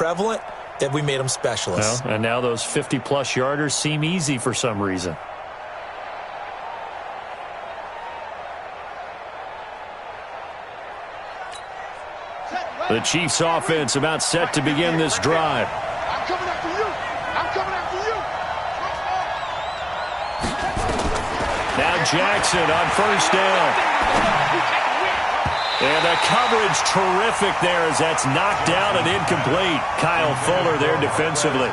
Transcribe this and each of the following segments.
prevalent that we made them specialists. Well, and now those 50-plus yarders seem easy for some reason. The Chiefs offense about set to begin this drive. I'm coming after you. I'm coming after you. Now Jackson on first down. And the coverage terrific there as that's knocked down and incomplete. Kyle Fuller there defensively.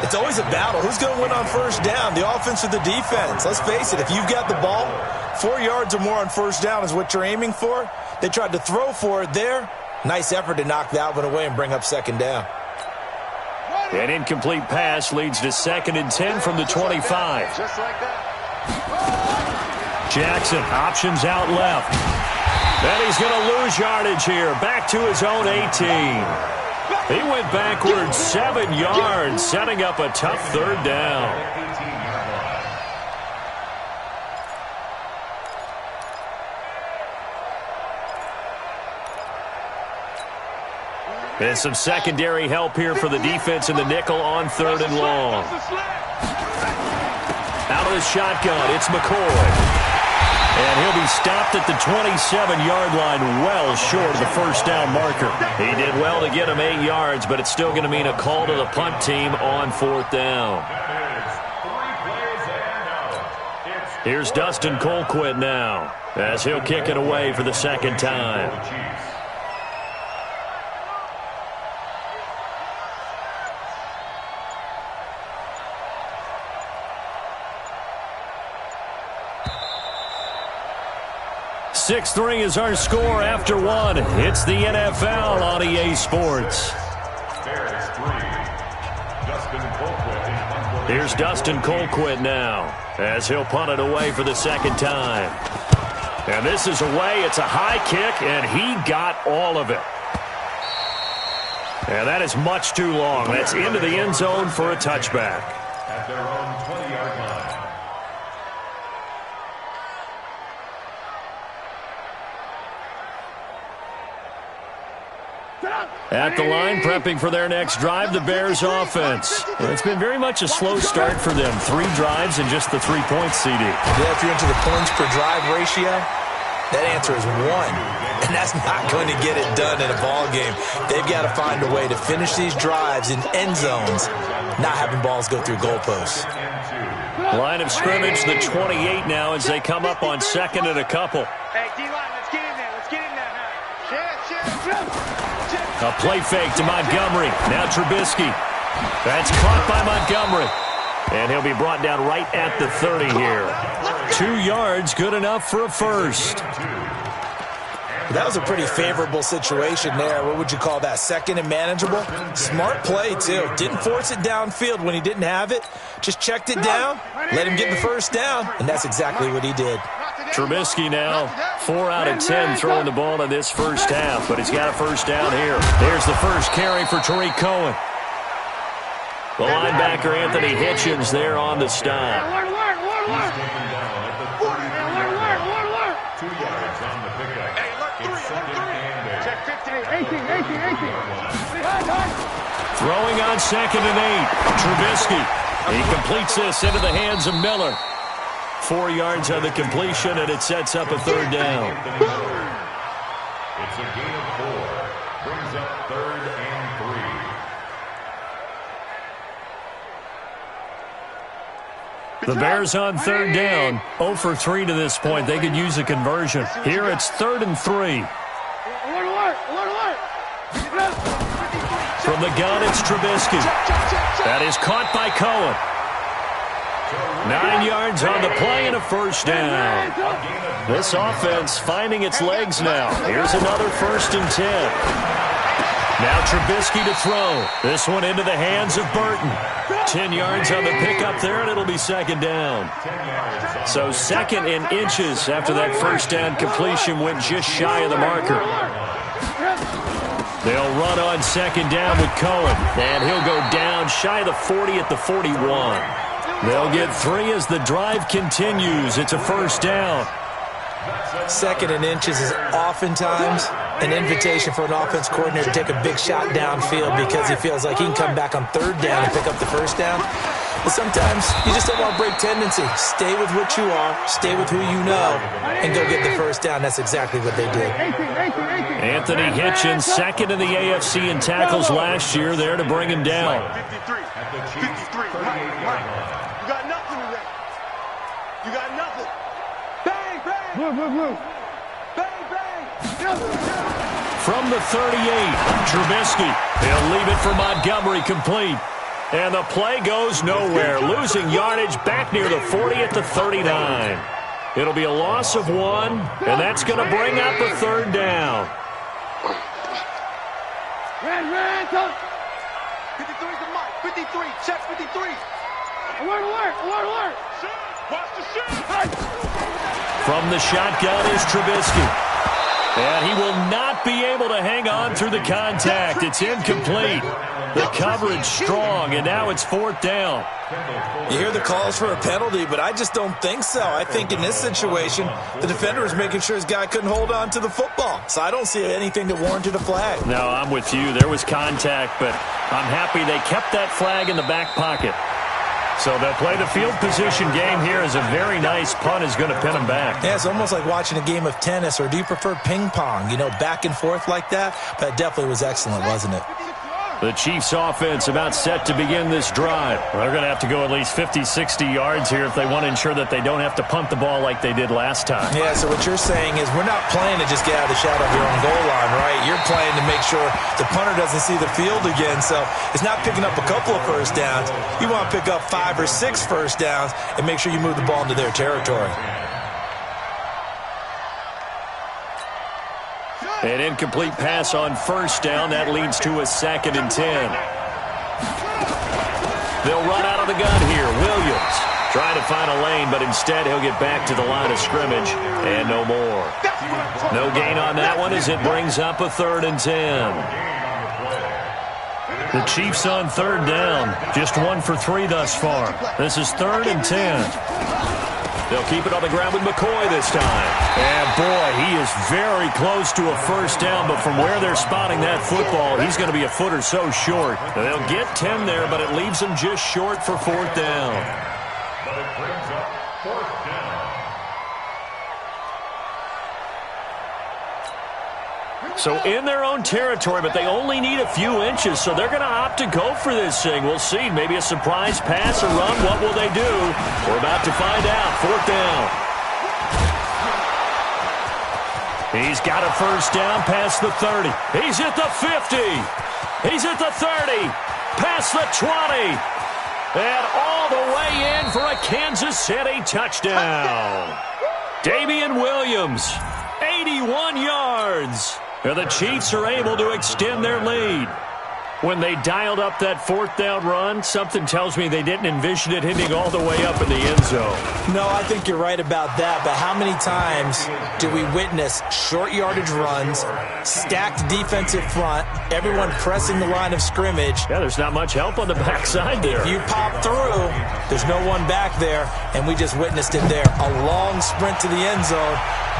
It's always a battle. Who's going to win on first down, the offense or the defense? Let's face it, if you've got the ball, 4 yards or more on first down is what you're aiming for. They tried to throw for it there. Nice effort to knock that one away and bring up second down. An incomplete pass leads to 2nd and 10 from the 25. Just like that. Jackson options out left. Then he's going to lose yardage here. Back to his own 18. He went backwards 7 yards, setting up a tough third down. And some secondary help here for the defense in the nickel on 3rd and long. Out of the shotgun, it's McCoy. And he'll be stopped at the 27-yard line, well short of the first down marker. He did well to get him 8 yards, but it's still going to mean a call to the punt team on 4th down. Here's Dustin Colquitt now, as he'll kick it away for the 2nd time. Six 6-3 is our score after 1. It's the NFL on EA Sports. Here's Dustin Colquitt now, as he'll punt it away for the 2nd time. And this is away. It's a high kick, and he got all of it. And that is much too long. That's into the end zone for a touchback. At their own 20-yard line. At the line, prepping for their next drive, the Bears offense. And it's been very much a slow start for them. 3 drives and just the 3 points, CD. Yeah, if you're into the points per drive ratio, that answer is 1. And that's not going to get it done in a ball game. They've got to find a way to finish these drives in end zones, not having balls go through goalposts. Line of scrimmage, the 28 now as they come up on 2nd and a couple. Hey, D-line, let's get in there. Let's get in there now. A play fake to Montgomery. Now Trubisky. That's caught by Montgomery. And he'll be brought down right at the 30 here. 2 yards, good enough for a first. That was a pretty favorable situation there. What would you call that? 2nd and manageable? Smart play, too. Didn't force it downfield when he didn't have it. Just checked it down, let him get the first down, and that's exactly what he did. Trubisky now, 4 out of 10 throwing the ball in this first half, but he's got a first down here. There's the first carry for Tariq Cohen. The linebacker, Anthony Hitchens, there on the stop. Throwing on 2nd and 8. Trubisky. He completes this into the hands of Miller. 4 yards on the completion, and it sets up a 3rd down. It's a gain of 4. Brings up 3rd and 3. The Bears on 3rd down. 0 for 3 to this point. They could use a conversion. Here it's 3rd and 3. From the gun, it's Trubisky. That is caught by Cohen. 9 yards on the play and a first down. This offense finding its legs now. Here's another 1st and 10. Now Trubisky to throw. This one into the hands of Burton. 10 yards on the pickup there, and it'll be 2nd down. So 2nd and inches after that first down completion went just shy of the marker. They'll run on 2nd down with Cohen, and he'll go down shy of the 40 at the 41. They'll get 3 as the drive continues. It's a first down. 2nd and inches is oftentimes an invitation for an offense coordinator to take a big shot downfield because he feels like he can come back on third down and pick up the first down. But sometimes you just don't want to break tendency. Stay with what you are, stay with who you know, and go get the first down. That's exactly what they did. Anthony Hitchens, second in the AFC in tackles last year, there to bring him down. 53. 53. Right. You got nothing today. You got nothing. Bang, bang. Blue. Bang, bang. From the 38, Trubisky. He'll leave it for Montgomery, complete. And the play goes nowhere, losing yardage back near the 40 at the 39. It'll be a loss of 1, and that's going to bring up a third down. Ran, 53 to Mike. 53, check 53. Alert. Watch the shot. From the shotgun is Trubisky. And he will not be able to hang on through the contact. It's incomplete. The coverage strong, and now it's fourth down. You hear the calls for a penalty, but I just don't think so. I think in this situation, the defender was making sure his guy couldn't hold on to the football. So I don't see anything that warranted a flag. No, I'm with you. There was contact, but I'm happy they kept that flag in the back pocket. So they'll play the field position game here as a very nice punt is going to pin them back. Yeah, it's almost like watching a game of tennis, or do you prefer ping pong? You know, back and forth like that? But it definitely was excellent, wasn't it? The Chiefs offense about set to begin this drive. They're going to have to go at least 50, 60 yards here if they want to ensure that they don't have to punt the ball like they did last time. Yeah, so what you're saying is we're not playing to just get out of the shadow of your own goal line, right? You're playing to make sure the punter doesn't see the field again. So it's not picking up a couple of first downs. You want to pick up 5 or 6 first downs and make sure you move the ball into their territory. An incomplete pass on first down. That leads to a 2nd and 10. They'll run out of the gun here. Williams trying to find a lane, but instead he'll get back to the line of scrimmage and no more. No gain on that one as it brings up a 3rd and 10. The Chiefs on 3rd down. Just 1 for 3 thus far. This is 3rd and 10. They'll keep it on the ground with McCoy this time. And, boy, he is very close to a first down, but from where they're spotting that football, he's going to be a foot or so short. They'll get 10 there, but it leaves them just short for 4th down. But it brings up 4th down. So in their own territory, but they only need a few inches, so they're going to opt to go for this thing. We'll see. Maybe a surprise pass or run. What will they do? We're about to find out. 4th down. He's got a first down past the 30. He's at the 50. He's at the 30. Past the 20. And all the way in for a Kansas City touchdown. Damian Williams, 81 yards. And the Chiefs are able to extend their lead. When they dialed up that 4th down run, something tells me they didn't envision it hitting all the way up in the end zone. No, I think you're right about that, but how many times do we witness short yardage runs, stacked defensive front, everyone pressing the line of scrimmage? Yeah, there's not much help on the backside there. If you pop through, there's no one back there, and we just witnessed it there. A long sprint to the end zone,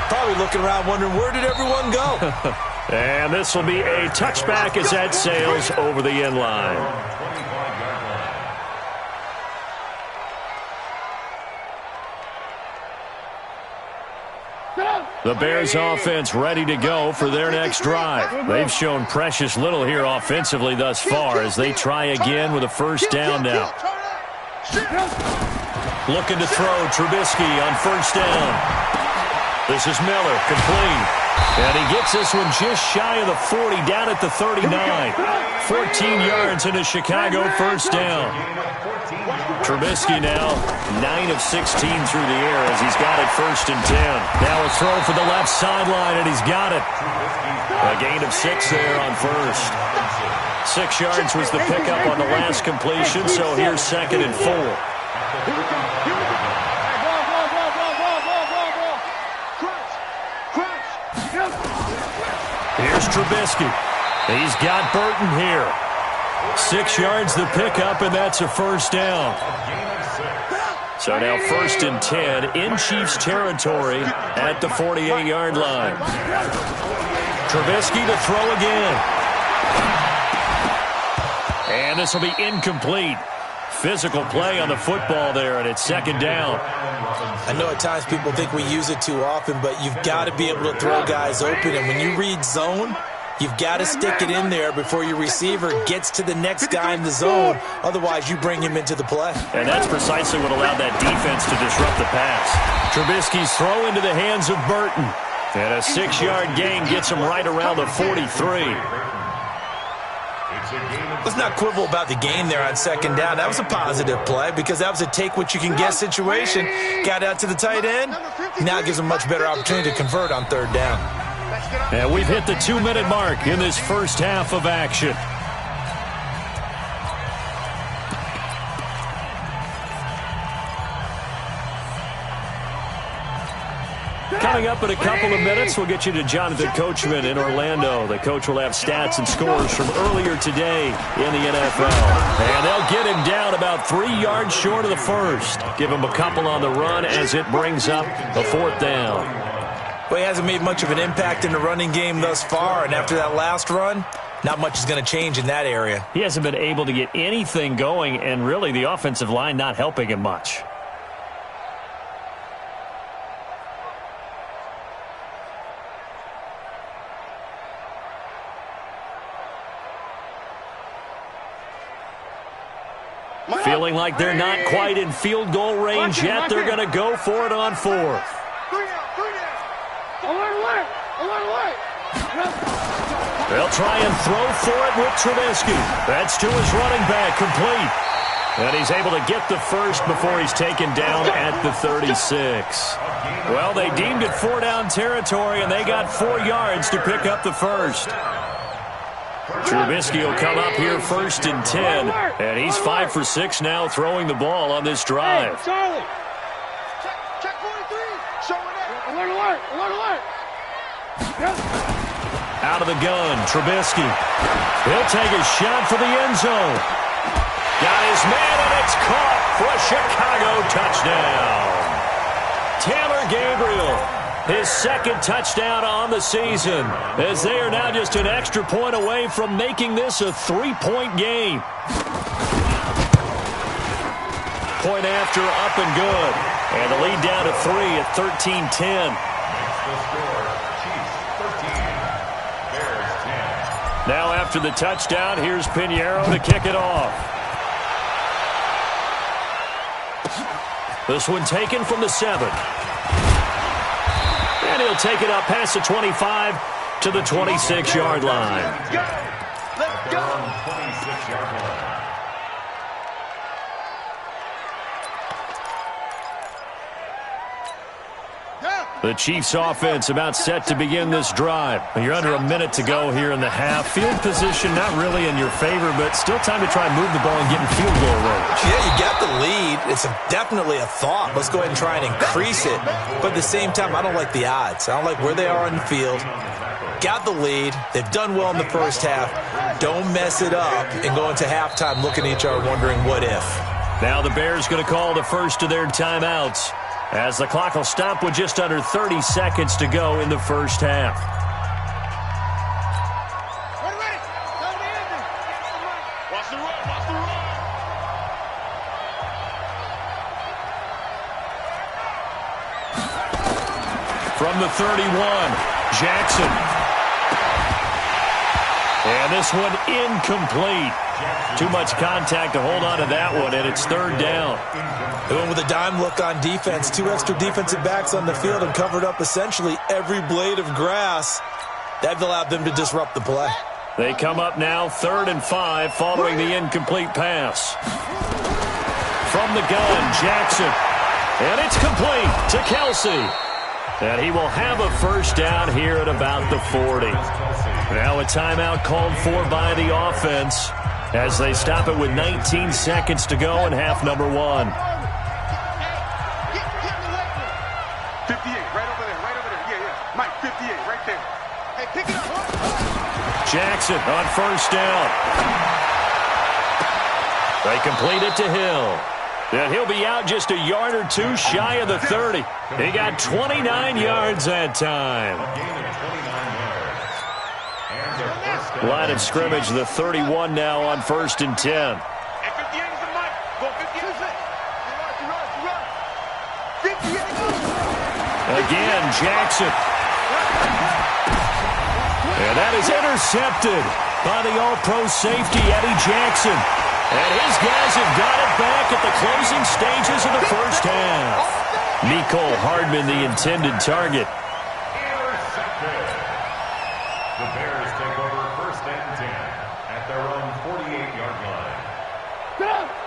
probably looking around wondering, where did everyone go? And this will be a touchback as that sails over the end line. The Bears offense ready to go for their next drive. They've shown precious little here offensively thus far as they try again with a first down now. Looking to throw Trubisky on first down. This is Miller, complete. And he gets this one just shy of the 40, down at the 39. 14 yards in a Chicago first down. Trubisky now 9 of 16 through the air as he's got it 1st and 10. Now a throw for the left sideline, and he's got it. A gain of 6 there on first. 6 yards was the pickup on the last completion, so here's 2nd and 4. Here's Trubisky. He's got Burton here. 6 yards the pickup, and that's a first down. So now 1st and 10 in Chiefs territory at the 48-yard line. Trubisky to throw again. And this will be incomplete. Physical play on the football there, and it's second down. I know at times people think we use it too often, but you've got to be able to throw guys open. And when you read zone, you've got to stick it in there before your receiver gets to the next guy in the zone. Otherwise, you bring him into the play. And that's precisely what allowed that defense to disrupt the pass. Trubisky's throw into the hands of Burton. And a 6-yard gain gets him right around the 43. Let's not quibble about the gain there on second down. That was a positive play because that was a take-what-you-can-get situation. Got out to the tight end. Now gives him a much better opportunity to convert on third down. And we've hit the 2-minute mark in this first half of action. Coming up in a couple of minutes, we'll get you to Jonathan Coachman in Orlando. The coach will have stats and scores from earlier today in the NFL. And they'll get him down about 3 yards short of the first. Give him a couple on the run as it brings up a fourth down. Well, he hasn't made much of an impact in the running game thus far, and after that last run, not much is going to change in that area. He hasn't been able to get anything going, and really the offensive line not helping him much. Feeling like they're not quite in field goal range yet. They're going to go for it on fourth. They'll try and throw for it with Trubisky. That's to his running back, complete. And he's able to get the first before he's taken down at the 36. Well, they deemed it 4-down territory, and they got 4 yards to pick up the first. Trubisky will come up here first and 10, and he's 5 for 6 now throwing the ball on this drive. Charlie. Check 43. Showing it. Alert. Out of the gun, Trubisky. He'll take a shot for the end zone. Got his man, and it's caught for a Chicago touchdown. Taylor Gabriel, his second touchdown on the season, as they are now just an extra point away from making this a 3-point game. Point after, up and good. And the lead down to 3 at 13-10. Now after the touchdown, here's Pinheiro to kick it off. This one taken from the 7. And he'll take it up past the 25 to the 26-yard line. Let's go. 26-yard line. The Chiefs offense about set to begin this drive. You're under a minute to go here in the half. Field position not really in your favor, but still time to try and move the ball and get in field goal range. Yeah, you got the lead. It's definitely a thought. Let's go ahead and try and increase it. But at the same time, I don't like the odds. I don't like where they are on the field. Got the lead. They've done well in the first half. Don't mess it up and go into halftime looking at each other wondering what if. Now the Bears going to call the first of their timeouts, as the clock will stop with just under 30 seconds to go in the first half. Ready. Watch the run. From the 31, Jackson. And this one incomplete. Too much contact to hold on to that one, and it's third down. They went with a dime look on defense. 2 extra defensive backs on the field and covered up essentially every blade of grass. That allowed them to disrupt the play. They come up now 3rd and 5 following the incomplete pass. From the gun, Jackson. And it's complete to Kelsey. And he will have a first down here at about the 40. Now a timeout called for by the offense as they stop it with 19 seconds to go in half number 1. 58, right over there. Yeah. Mike, 58, right there. Hey, pick it up. Jackson on first down. They complete it to Hill. And he'll be out just a yard or two shy of the 30. He got 29 yards that time. Line of scrimmage, the 31 now on 1st and 10. And 58 is the mic. Go 58. Run. 58. Again, Jackson. And that is intercepted by the All-Pro safety, Eddie Jackson. And his guys have got it back at the closing stages of the first half. Mecole Hardman, the intended target. Intercepted. The Bears take over 1st and 10 at their own 48-yard line.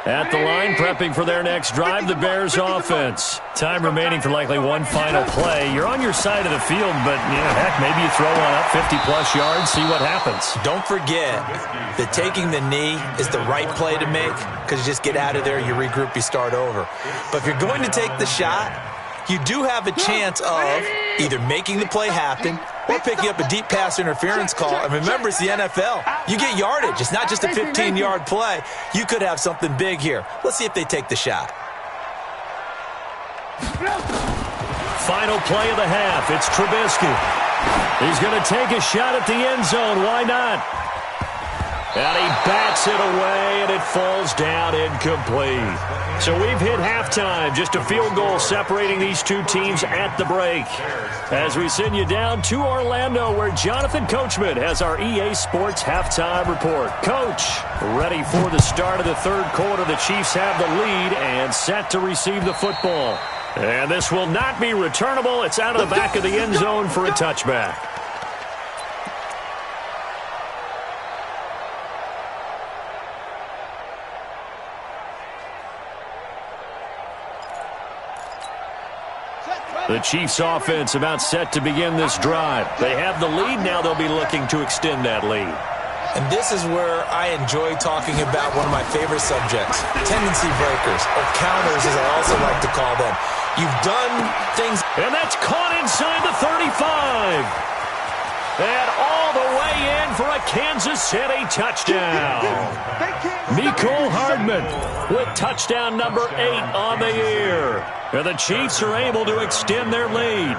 At the line, prepping for their next drive, the Bears offense. Time remaining for likely one final play. You're on your side of the field, but, heck, maybe you throw one up 50-plus yards, see what happens. Don't forget that taking the knee is the right play to make because you just get out of there, you regroup, you start over. But if you're going to take the shot, you do have a chance of either making the play happen or picking up a deep pass interference call. And remember, it's the NFL. You get yardage. It's not just a 15-yard play. You could have something big here. Let's see if they take the shot. Final play of the half. It's Trubisky. He's going to take a shot at the end zone. Why not? And he bats it away, and it falls down incomplete. So we've hit halftime. Just a field goal separating these two teams at the break. As we send you down to Orlando, where Jonathan Coachman has our EA Sports halftime report. Coach, ready for the start of the third quarter. The Chiefs have the lead and set to receive the football. And this will not be returnable. It's out of the back of the end zone for a touchback. The Chiefs offense about set to begin this drive. They have the lead. Now they'll be looking to extend that lead. And this is where I enjoy talking about one of my favorite subjects, tendency breakers, or counters as I also like to call them. You've done things. And that's caught inside the 35. And all the way in for a Kansas City touchdown. Mecole Hardman with touchdown number 8 on the year. And the Chiefs are able to extend their lead.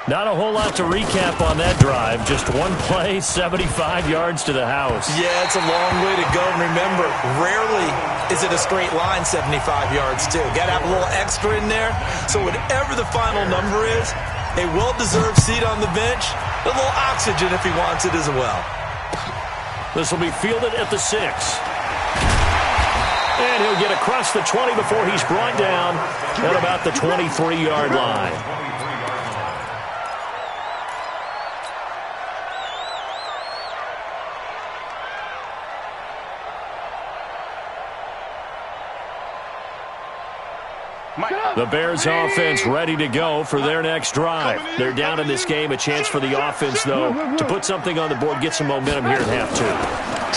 Not a whole lot to recap on that drive. Just one play, 75 yards to the house. Yeah, it's a long way to go. And remember, rarely is it a straight line 75 yards, too. Got to have a little extra in there. So whatever the final number is, a well-deserved seat on the bench, a little oxygen if he wants it as well. This will be fielded at the 6. And he'll get across the 20 before he's brought down at about the 23-yard line. The Bears offense ready to go for their next drive. They're down in this game. A chance for the offense, though, to put something on the board, get some momentum here at half 2.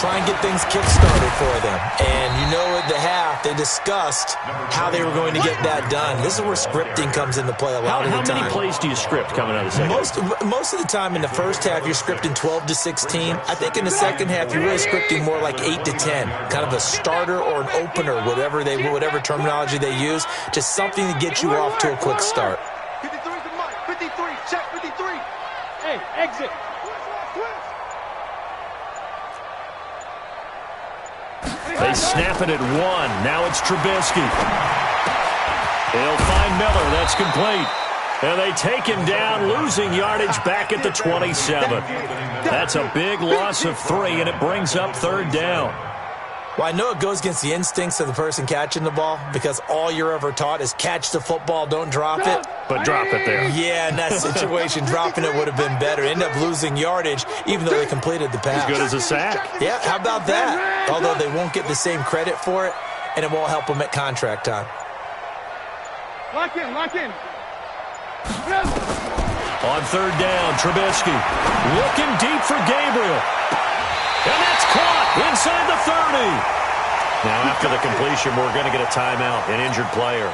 Try and get things kick-started for them. And you know at the half, they discussed how they were going to get that done. This is where scripting comes into play a lot of the time. How many plays do you script coming out of the second? Most of the time in the first half, you're scripting 12 to 16. I think in the second half, you're really scripting more like 8 to 10. Kind of a starter or an opener, whatever terminology they use. Just something to get you off to a quick start. 53 is the mic. 53. Check 53. Hey, exit. They snap it at 1. Now it's Trubisky. They'll find Miller. That's complete. And they take him down, losing yardage back at the 27. That's a big loss of 3, and it brings up third down. Well, I know it goes against the instincts of the person catching the ball because all you're ever taught is catch the football, don't drop it. But drop it there. Yeah, in that situation, dropping it would have been better. End up losing yardage, even though they completed the pass. As good as a sack. Yeah, how about that? Although they won't get the same credit for it, and it won't help them at contract time. Lock in, lock in. On third down, Trubisky looking deep for Gabriel. And that's caught inside the 30. Now, after the completion, we're going to get a timeout, an injured player.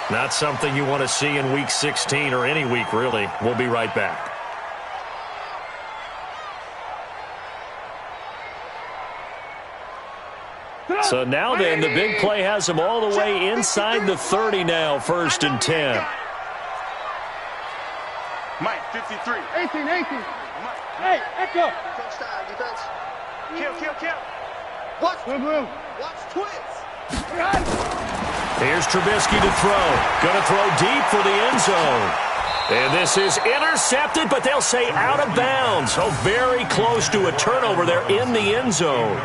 Not something you want to see in Week 16 or any week, really. We'll be right back. So now then, the big play has them all the way inside the 30 now, 1st and 10. Mike, 53. 18. Hey, Echo. Coach style, defense. Kill. Watch twins. Here's Trubisky to throw. Going to throw deep for the end zone. And this is intercepted, but they'll say out of bounds. So very close to a turnover there in the end zone.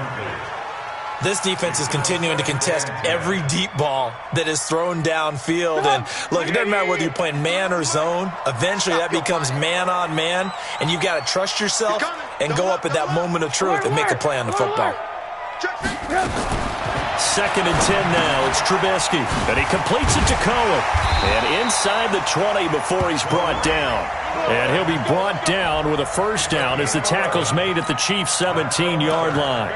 This defense is continuing to contest every deep ball that is thrown downfield. And, look, it doesn't matter whether you're playing man or zone. Eventually, that becomes man-on-man, and you've got to trust yourself and go up at that moment of truth and make a play on the football. 2nd and 10 now. It's Trubisky, and he completes it to Cohen. And inside the 20 before he's brought down. And he'll be brought down with a first down as the tackle's made at the Chiefs' 17-yard line.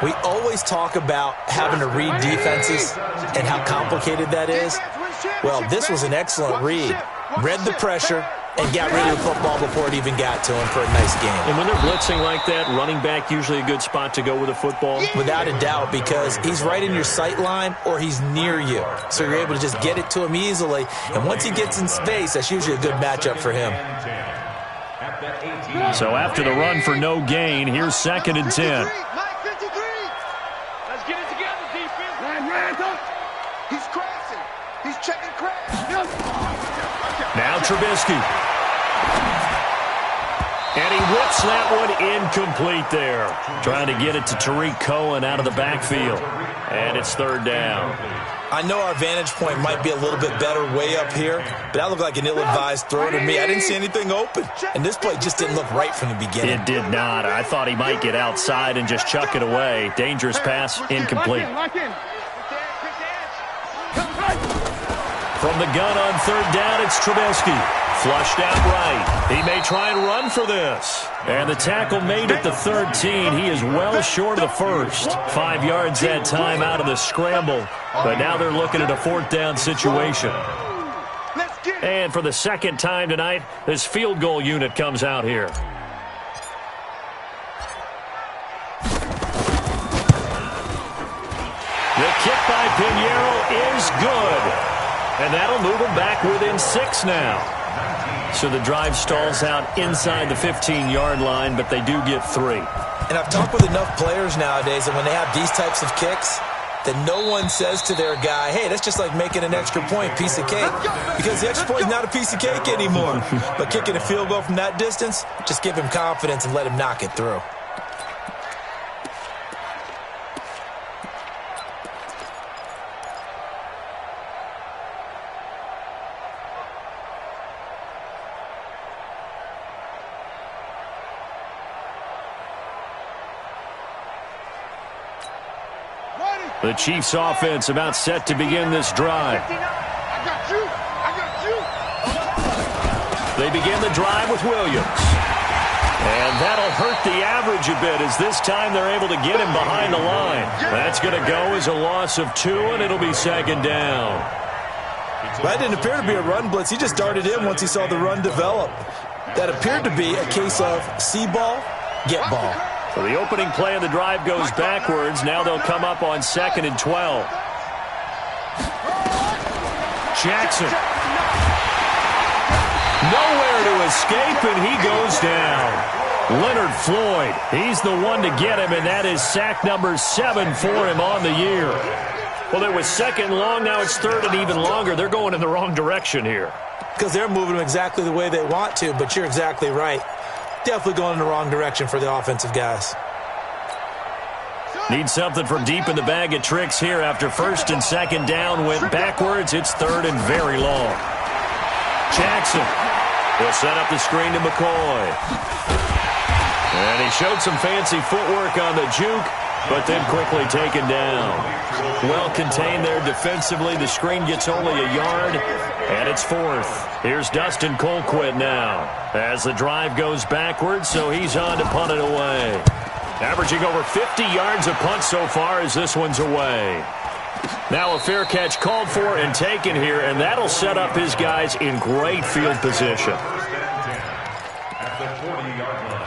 We always talk about having to read defenses and how complicated that is. Well, this was an excellent read. Read the pressure and got rid of the football before it even got to him for a nice game. And when they're blitzing like that, running back usually a good spot to go with a football? Without a doubt, because he's right in your sight line or he's near you. So you're able to just get it to him easily. And once he gets in space, that's usually a good matchup for him. So after the run for no gain, here's 2nd and 10. Now Trubisky. And he whips that one incomplete there. Trying to get it to Tariq Cohen out of the backfield. And it's 3rd down. I know our vantage point might be a little bit better way up here, but that looked like an ill-advised throw to me. I didn't see anything open. And this play just didn't look right from the beginning. It did not. I thought he might get outside and just chuck it away. Dangerous pass, incomplete. From the gun on 3rd down, it's Trubisky. Flushed out right. He may try and run for this. And the tackle made at the 13. He is well short of the first. 5 yards that time out of the scramble. But now they're looking at a 4th down situation. And for the 2nd time tonight, this field goal unit comes out here. The kick by Pinheiro is good. And that'll move them back within 6 now. So the drive stalls out inside the 15-yard line, but they do get 3. And I've talked with enough players nowadays that when they have these types of kicks, that no one says to their guy, hey, that's just like making an extra point, piece of cake. Because the extra point is not a piece of cake anymore. But kicking a field goal from that distance, just give him confidence and let him knock it through. The Chiefs offense about set to begin this drive. They begin the drive with Williams. And that'll hurt the average a bit as this time they're able to get him behind the line. That's going to go as a loss of 2, and it'll be 2nd down. That didn't appear to be a run blitz. He just darted in once he saw the run develop. That appeared to be a case of see ball, get ball. So the opening play of the drive goes backwards. Now they'll come up on 2nd and 12. Jackson. Nowhere to escape, and he goes down. Leonard Floyd, he's the one to get him, and that is sack number 7 for him on the year. Well, it was 2nd long, now it's 3rd and even longer. They're going in the wrong direction here. Because they're moving them exactly the way they want to, but you're exactly right. Definitely going in the wrong direction for the offensive guys. Need something from deep in the bag of tricks here after 1st and 2nd down went backwards. It's 3rd and very long. Jackson will set up the screen to McCoy. And he showed some fancy footwork on the juke, but then quickly taken down. Well contained there defensively. The screen gets only a yard, and it's 4th. Here's Dustin Colquitt now as the drive goes backwards, so he's on to punt it away. Averaging over 50 yards a punt so far as this one's away. Now a fair catch called for and taken here, and that'll set up his guys in great field position. At the 40-yard line.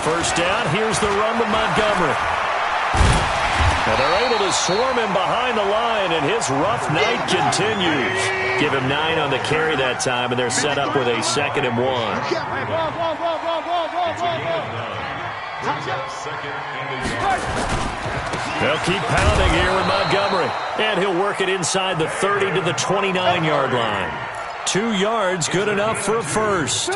First down, here's the run with Montgomery. And they're able to swarm him behind the line, and his rough night continues. Give him 9 on the carry that time, and they're set up with a 2nd and 1. They'll keep pounding here with Montgomery. And he'll work it inside the 30 to the 29-yard line. 2 yards, good enough for a first.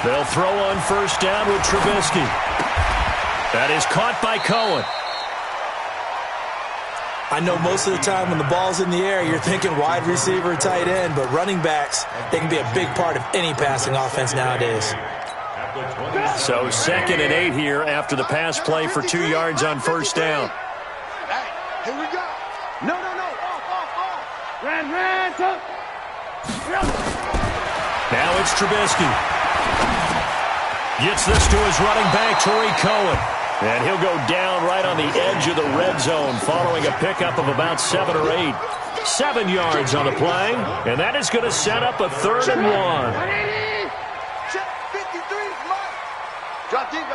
They'll throw on first down with Trubisky. That is caught by Cohen. I know most of the time when the ball's in the air, you're thinking wide receiver, tight end, but running backs, they can be a big part of any passing offense nowadays. So 2nd and 8 here after the pass play for 2 yards on first down. Hey, here we go. No. Off. Ran. Now it's Trubisky. Gets this to his running back, Tariq Cohen. And he'll go down right on the edge of the red zone following a pickup of about 7 or 8. 7 yards on the play, and that is going to set up a 3rd and 1. Check 53, Mike. Drop deep.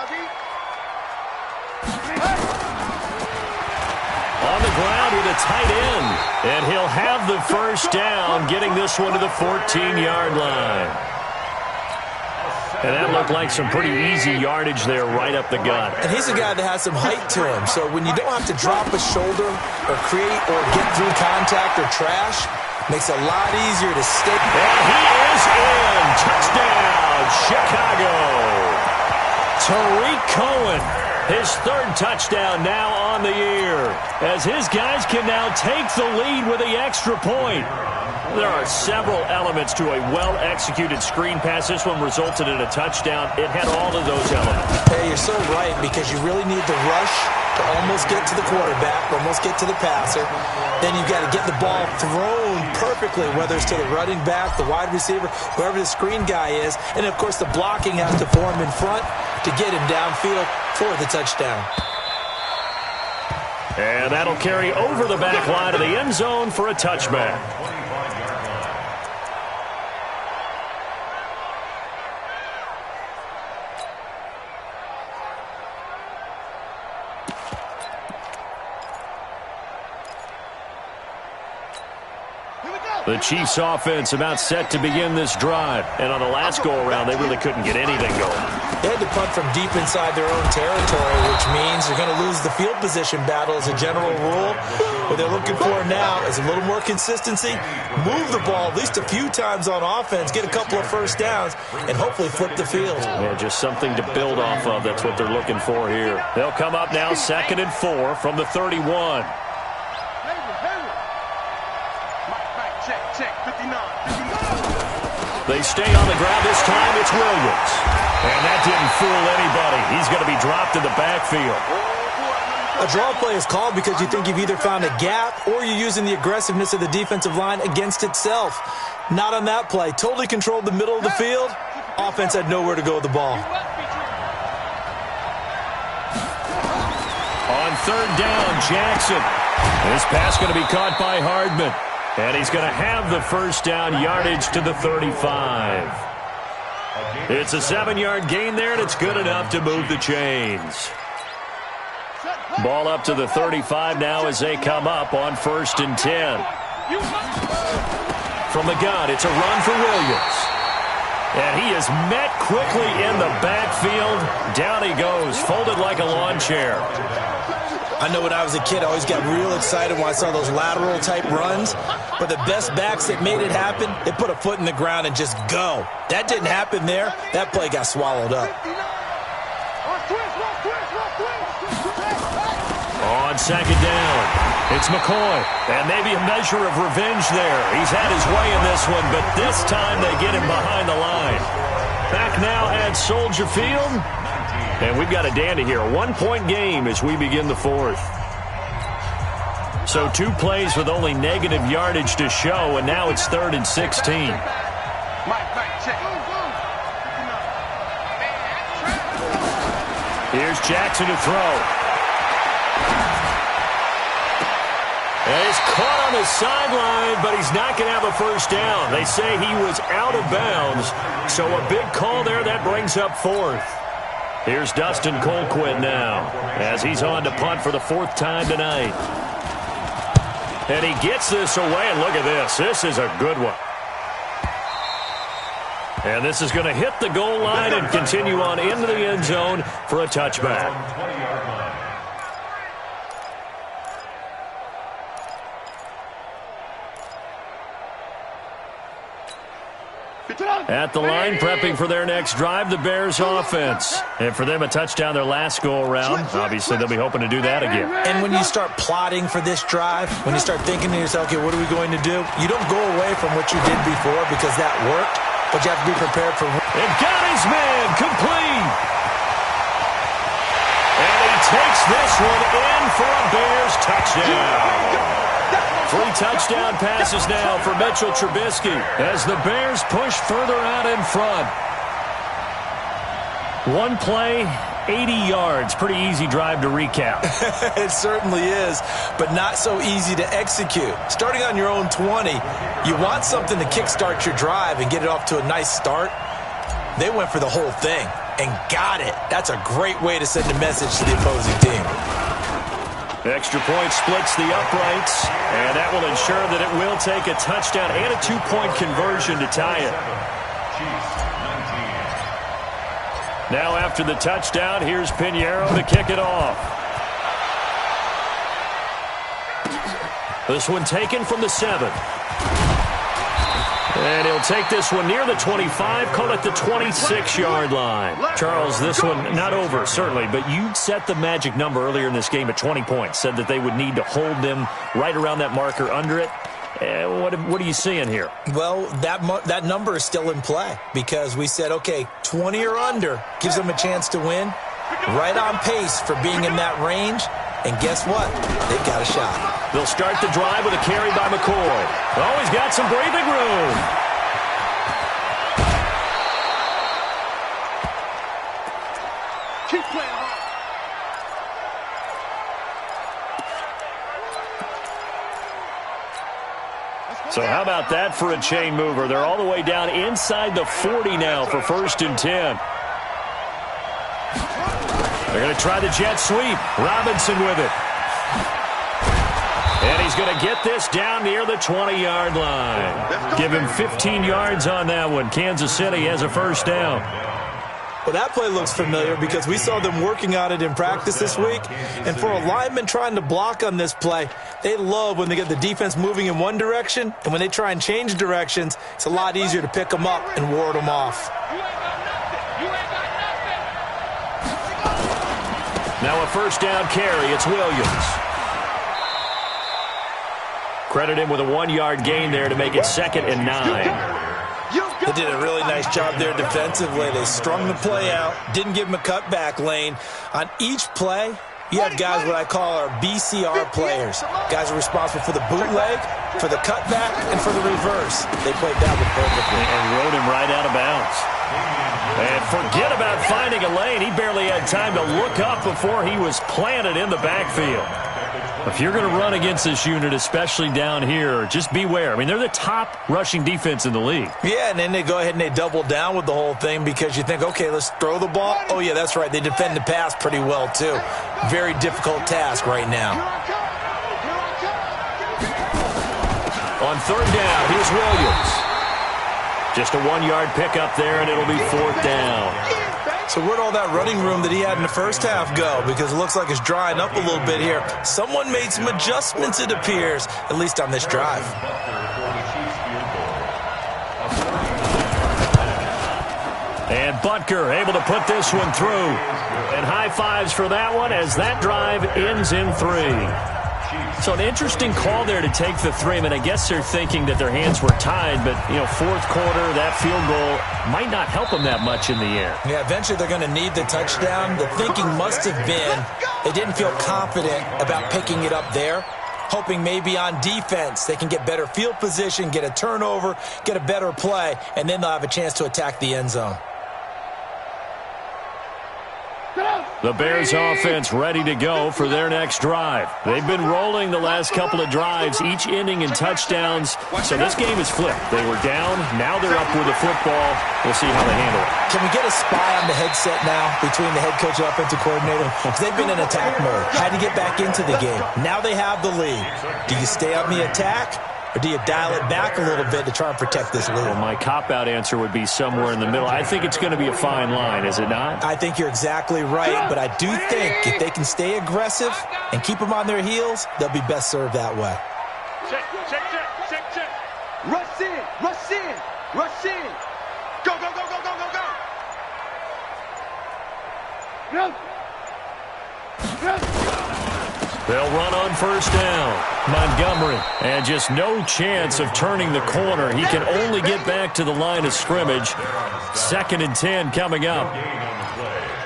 On the ground with a tight end, and he'll have the first down, getting this one to the 14-yard line. And that looked like some pretty easy yardage there right up the gut. And he's a guy that has some height to him, so when you don't have to drop a shoulder or create or get through contact or trash, makes it a lot easier to stick. And he is in. Touchdown, Chicago. Tariq Cohen, his 3rd touchdown now on the year, as his guys can now take the lead with the extra point. There are several elements to a well-executed screen pass. This one resulted in a touchdown. It had all of those elements. Hey, you're so right, because you really need the rush to almost get to the quarterback, almost get to the passer. Then you've got to get the ball thrown perfectly, whether it's to the running back, the wide receiver, whoever the screen guy is. And, of course, the blocking has to form in front to get him downfield for the touchdown. And that'll carry over the back line of the end zone for a touchback. The Chiefs offense about set to begin this drive. And on the last go-around, they really couldn't get anything going. They had to punt from deep inside their own territory, which means they're going to lose the field position battle as a general rule. What they're looking for now is a little more consistency, move the ball at least a few times on offense, get a couple of first downs, and hopefully flip the field. Yeah, just something to build off of. That's what they're looking for here. They'll come up now 2nd and 4 from the 31. Check 59. They stay on the ground this time. It's Williams. And that didn't fool anybody. He's going to be dropped in the backfield. A draw play is called because you think you've either found a gap or you're using the aggressiveness of the defensive line against itself. Not on that play. Totally controlled the middle of the field. Offense had nowhere to go with the ball. On 3rd down, Jackson. This pass going to be caught by Hardman. And he's going to have the first down, yardage to the 35. It's a 7-yard gain there, and it's good enough to move the chains. Ball up to the 35 now as they come up on 1st and 10. From the gun, it's a run for Williams. And he is met quickly in the backfield. Down he goes, folded like a lawn chair. I know when I was a kid, I always got real excited when I saw those lateral-type runs. But the best backs that made it happen, they put a foot in the ground and just go. That didn't happen there. That play got swallowed up. On 2nd down, it's McCoy. And maybe a measure of revenge there. He's had his way in this one, but this time they get him behind the line. Back now at Soldier Field. And we've got a dandy here. A 1-point game as we begin the 4th. So 2 plays with only negative yardage to show, and now it's 3rd and 16. Here's Jackson to throw. And he's caught on the sideline, but he's not going to have a first down. They say he was out of bounds, so a big call there. That brings up fourth. Here's Dustin Colquitt now as he's on to punt for the fourth time tonight. And he gets this away, and look at this. This is a good one. And this is going to hit the goal line and continue on into the end zone for a touchback. At the line, prepping for their next drive, the Bears offense. And for them, a touchdown their last go-around. Obviously, they'll be hoping to do that again. And when you start plotting for this drive, when you start thinking to yourself, okay, what are we going to do? You don't go away from what you did before because that worked, but you have to be prepared for... And got his man complete. And he takes this one in for a Bears touchdown. 3 touchdown passes now for Mitchell Trubisky as the Bears push further out in front. One play, 80 yards. Pretty easy drive to recap. It certainly is, but not so easy to execute. Starting on your own 20, you want something to kickstart your drive and get it off to a nice start. They went for the whole thing and got it. That's a great way to send a message to the opposing team. Extra point splits the uprights, and that will ensure that it will take a touchdown and a 2-point conversion to tie it. Now after the touchdown, here's Pinheiro to kick it off. This one taken from the 7. And he'll take this one near the 25, call it the 26-yard line. Charles, this one not over, certainly, but you set the magic number earlier in this game at 20 points, said that they would need to hold them right around that marker under it. What are you seeing here? Well, that number is still in play because we said, okay, 20 or under gives them a chance to win. Right on pace for being in that range. And guess what? They've got a shot. They'll start the drive with a carry by McCoy. Oh, he's got some breathing room. Keep playing hard. So how about that for a chain mover? They're all the way down inside the 40 now for 1st and 10. They're going to try the jet sweep. Robinson with it. And he's going to get this down near the 20-yard line. Give him 15 yards on that one. Kansas City has a first down. Well, that play looks familiar because we saw them working on it in practice this week. And for a lineman trying to block on this play, they love when they get the defense moving in one direction. And when they try and change directions, it's a lot easier to pick them up and ward them off. Now a first down carry. It's Williams. Credit him with a 1-yard gain there to make it 2nd and 9. They did a really nice job there defensively. They strung the play out, didn't give him a cutback lane. On each play, you had guys what I call our BCR players. Guys are responsible for the bootleg, for the cutback, and for the reverse. They played that one perfectly. And rode him right out of bounds. And forget about finding a lane. He barely had time to look up before he was planted in the backfield. If you're going to run against this unit, especially down here, just beware. I mean, they're the top rushing defense in the league. Yeah, and then they go ahead and they double down with the whole thing because you think, okay, let's throw the ball. Oh, yeah, that's right. They defend the pass pretty well, too. Very difficult task right now. On 3rd down, here's Williams. Just a 1-yard pickup there, and it'll be 4th down. So where'd all that running room that he had in the first half go? Because it looks like it's drying up a little bit here. Someone made some adjustments, it appears, at least on this drive. And Butker able to put this one through. And high fives for that one as that drive ends in 3. So an interesting call there to take the 3. I mean, I guess they're thinking that their hands were tied, but, you know, 4th quarter, that field goal might not help them that much in the air. Yeah, eventually they're going to need the touchdown. The thinking must have been they didn't feel confident about picking it up there, hoping maybe on defense they can get better field position, get a turnover, get a better play, and then they'll have a chance to attack the end zone. The Bears offense ready to go for their next drive. They've been rolling the last couple of drives, each ending in touchdowns. So this game is flipped. They were down. Now they're up with the football. We'll see how they handle it. Can we get a spy on the headset now between the head coach and offensive coordinator? Because they've been in attack mode. Had to get back into the game. Now they have the lead. Do you stay on the attack? Or do you dial it back a little bit to try and protect this lead? Well, my cop-out answer would be somewhere in the middle. I think it's going to be a fine line, is it not? I think you're exactly right, but I do think if they can stay aggressive and keep them on their heels, they'll be best served that way. Check. Rush in. Go. They'll run on first down. Montgomery, and just no chance of turning the corner. He can only get back to the line of scrimmage. 2nd and 10 coming up.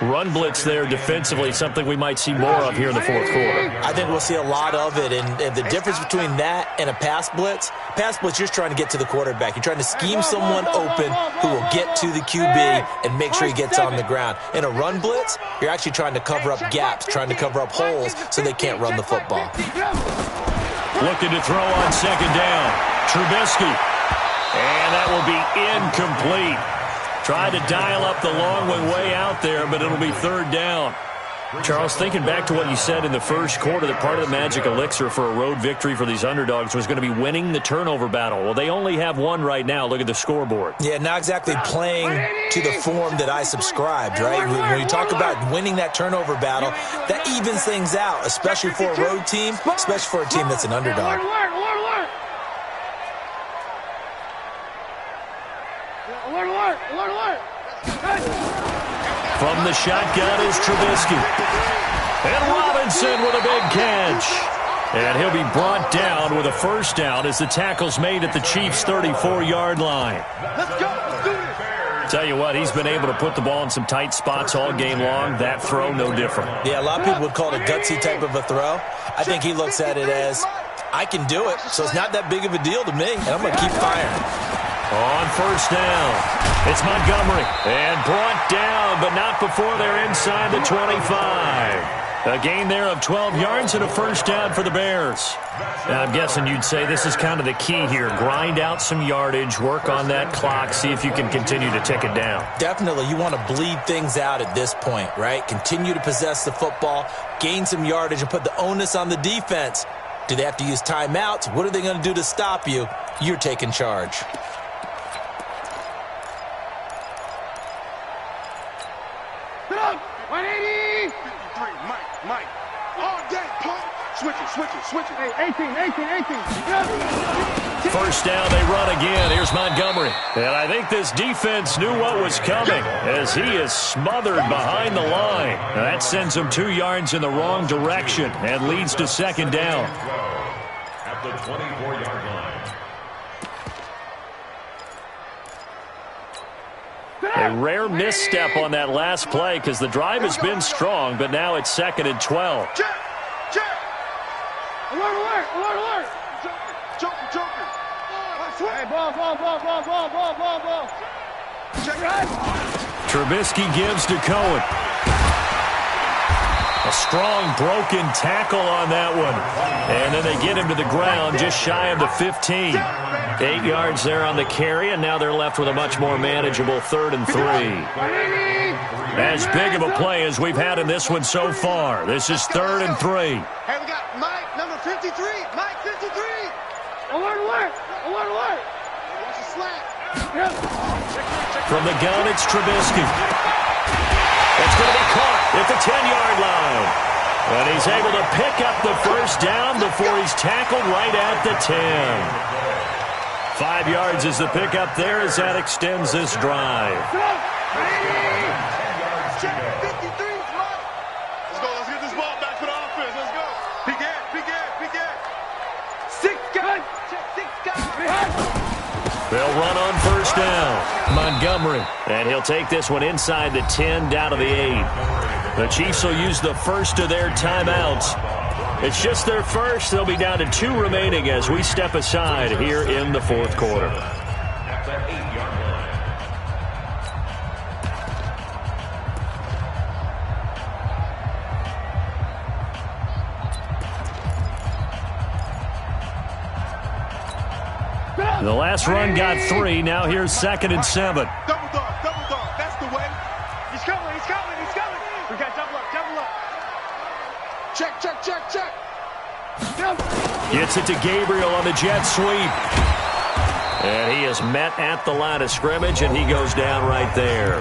Run blitz there defensively, something we might see more of here in the fourth quarter. I think we'll see a lot of it, and the difference between that and a pass blitz, you're just trying to get to the quarterback. You're trying to scheme someone open who will get to the QB and make sure he gets on the ground. In a run blitz, you're actually trying to cover up gaps, trying to cover up holes so they can't run the football. Looking to throw on 2nd down. Trubisky. And that will be incomplete. Tried to dial up the long one way out there, but it'll be 3rd down. Charles, thinking back to what you said in the first quarter, that part of the magic elixir for a road victory for these underdogs was going to be winning the turnover battle. Well, they only have one right now. Look at the scoreboard. Yeah, not exactly playing to the form that I subscribed, right? When you talk about winning that turnover battle, that evens things out, especially for a road team, especially for a team that's an underdog. From the shotgun is Trubisky. And Robinson with a big catch. And he'll be brought down with a first down as the tackle's made at the Chiefs' 34-yard line. Let's do this. Tell you what, he's been able to put the ball in some tight spots all game long. That throw, no different. Yeah, a lot of people would call it a gutsy type of a throw. I think he looks at it as, I can do it, so it's not that big of a deal to me, and I'm going to keep firing. On first down, it's Montgomery. And brought down, but not before they're inside the 25. A gain there of 12 yards and a first down for the Bears. Now, I'm guessing you'd say this is kind of the key here. Grind out some yardage, work on that clock, see if you can continue to tick it down. Definitely. You want to bleed things out at this point, right? Continue to possess the football, gain some yardage, and put the onus on the defense. Do they have to use timeouts? What are they going to do to stop you? You're taking charge. Put up. 180. 53. Mike. All day, pump. Switch it. Hey, 18. First down, they run again. Here's Montgomery. And I think this defense knew what was coming as he is smothered behind the line. Now that sends him 2 yards in the wrong direction and leads to second down. At the 24-yard line. A rare misstep on that last play because the drive has been strong, but now it's 2nd and 12. Check. Alert. Joker. Hey, ball. Check. Trubisky gives to Cohen. A strong broken tackle on that one. And then they get him to the ground just shy of the 15. 8 yards there on the carry, and now they're left with a much more manageable 3rd and 3. As big of a play as we've had in this one so far. This is 3rd and 3. Hey, we got Mike, number 53. Mike, 53. Alert. Watch the slack. From the gun, it's Trubisky. It's going to be caught at the 10-yard line. And he's able to pick up the first down before he's tackled right at the 10. 5 yards is the pickup there as that extends this drive. Check 53. Let's get this ball back for the offense. Let's go. Peek at. 6 guys. Check 6 guys. They'll run on first down. Montgomery. And he'll take this one inside the 10, down to the 8. The Chiefs will use the first of their timeouts. It's just their first. They'll be down to 2 remaining as we step aside here in the fourth quarter. At the 8-yard line. last run got 3. Now here's 2nd and 7. Double dog, double dog. That's the way. He's coming, he's coming, he's coming. We got double up, double up. Check, check, check, check. Gets it to Gabriel on the jet sweep. And he is met at the line of scrimmage, and he goes down right there.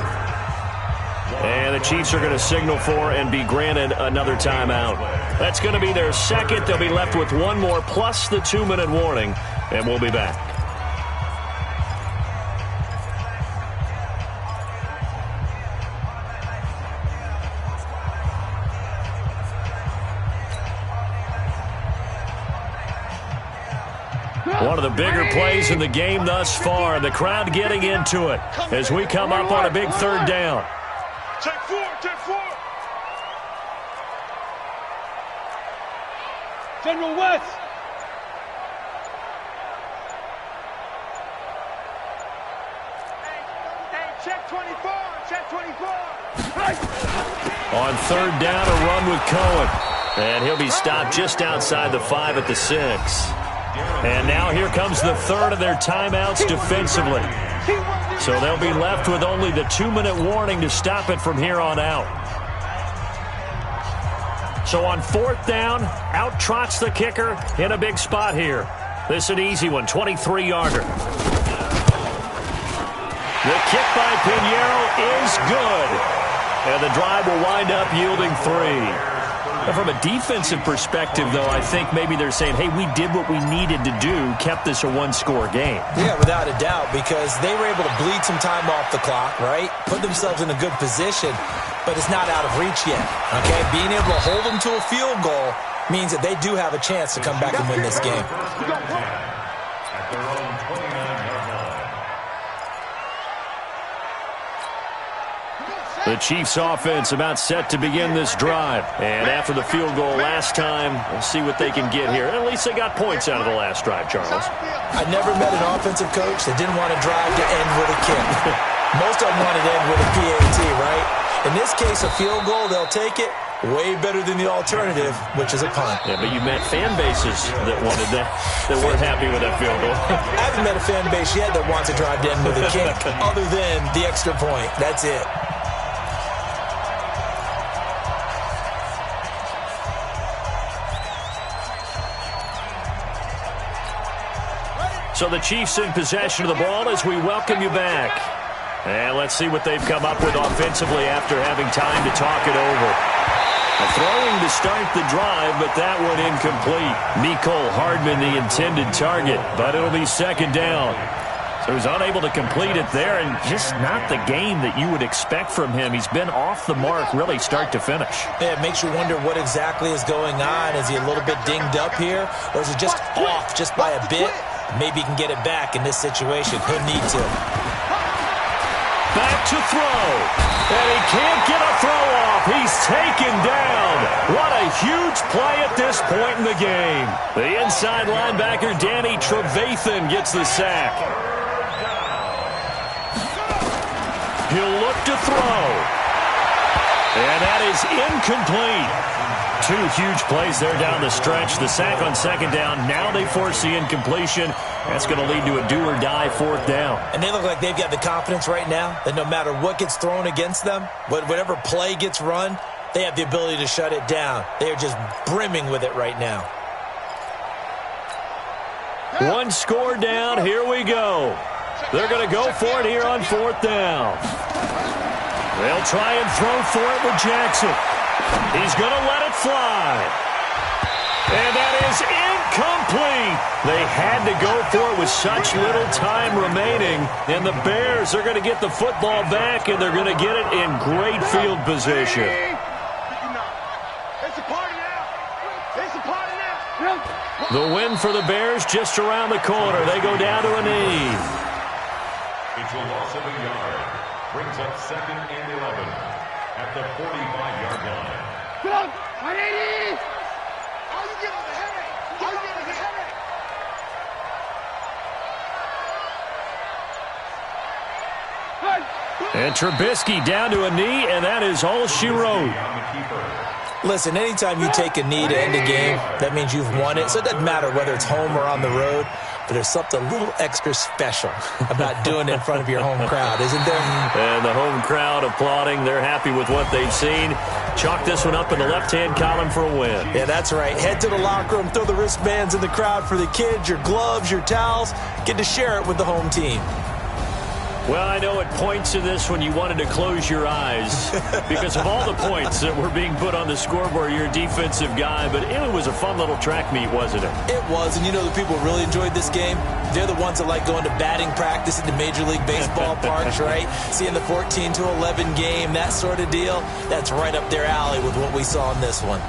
And the Chiefs are going to signal for and be granted another timeout. That's going to be their second. They'll be left with one more plus the 2-minute warning, and we'll be back. One of the bigger plays in the game thus far, and the crowd getting into it as we come up on a big 3rd down. Check 4, check 4. General West. Hey, check 24, check 24. On 3rd down, a run with Cohen. And he'll be stopped just outside the 5 at the 6. And now here comes the 3rd of their timeouts defensively. So they'll be left with only the 2-minute warning to stop it from here on out. So on 4th down, out trots the kicker in a big spot here. This is an easy one, 23-yarder. The kick by Pinheiro is good. And the drive will wind up yielding 3. And from a defensive perspective, though, I think maybe they're saying, hey, we did what we needed to do, kept this a 1-score game. Yeah, without a doubt, because they were able to bleed some time off the clock, right? Put themselves in a good position, but it's not out of reach yet, okay? Being able to hold them to a field goal means that they do have a chance to come back and win this game. At their own 29-yard line. The Chiefs offense about set to begin this drive. And after the field goal last time, we'll see what they can get here. At least they got points out of the last drive, Charles. I never met an offensive coach that didn't want to drive to end with a kick. Most of them wanted to end with a PAT, right? In this case, a field goal, they'll take it. Way better than the alternative, which is a punt. Yeah, but you met fan bases that wanted that weren't happy with that field goal. I haven't met a fan base yet that wants to drive to end with a kick other than the extra point. That's it. So the Chiefs in possession of the ball as we welcome you back. And let's see what they've come up with offensively after having time to talk it over. A throwing to start the drive, but that one incomplete. Mecole Hardman, the intended target, but it'll be 2nd down. So he's unable to complete it there, and just not the game that you would expect from him. He's been off the mark, really, start to finish. Yeah, it makes you wonder what exactly is going on. Is he a little bit dinged up here, or is it just off just by a bit? Maybe he can get it back in this situation. He'll need to. Back to throw. And he can't get a throw off. He's taken down. What a huge play at this point in the game. The inside linebacker, Danny Trevathan, gets the sack. He'll look to throw. And that is incomplete. 2 huge plays there down the stretch. The sack on 2nd down. Now they force the incompletion. That's going to lead to a do-or-die 4th down. And they look like they've got the confidence right now that no matter what gets thrown against them, whatever play gets run, they have the ability to shut it down. They are just brimming with it right now. 1 score down. Here we go. They're going to go for it here on 4th down. They'll try and throw for it with Jackson. He's going to let it fly. And that is incomplete. They had to go for it with such little time remaining. And the Bears are going to get the football back, and they're going to get it in great field position. It's a party now. It's a party now. The win for the Bears just around the corner. They go down to a knee. It's a loss of a yard. Brings up 2nd and 11 at the 45-yard line. Come on, 180. All you get is a headache. All you get is a headache. And Trubisky down to a knee, and that is all she wrote. Listen, anytime you take a knee to end a game, that means you've won it. So it doesn't matter whether it's home or on the road. but there's something a little extra special about doing it in front of your home crowd, isn't there? And the home crowd applauding. They're happy with what they've seen. Chalk this one up in the left-hand column for a win. Yeah, that's right. Head to the locker room, throw the wristbands in the crowd for the kids, your gloves, your towels. Get to share it with the home team. Well, I know at points in this when you wanted to close your eyes because of all the points that were being put on the scoreboard. You're a defensive guy, but it was a fun little track meet, wasn't it? It was, and you know the people who really enjoyed this game? They're the ones that like going to batting practice at the Major League Baseball parks, right? Seeing the 14-11 game, that sort of deal. That's right up their alley with what we saw in this one.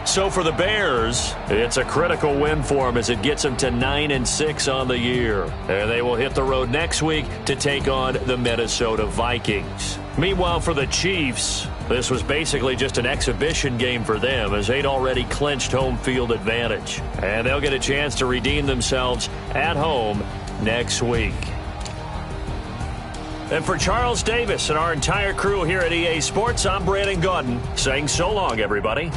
So for the Bears, it's a critical win for them as it gets them to 9-6 on the year. And they will hit the road next week to take on the Minnesota Vikings. Meanwhile, for the Chiefs, this was basically just an exhibition game for them as they'd already clinched home field advantage. And they'll get a chance to redeem themselves at home next week. And for Charles Davis and our entire crew here at EA Sports, I'm Brandon Gaudin saying so long, everybody.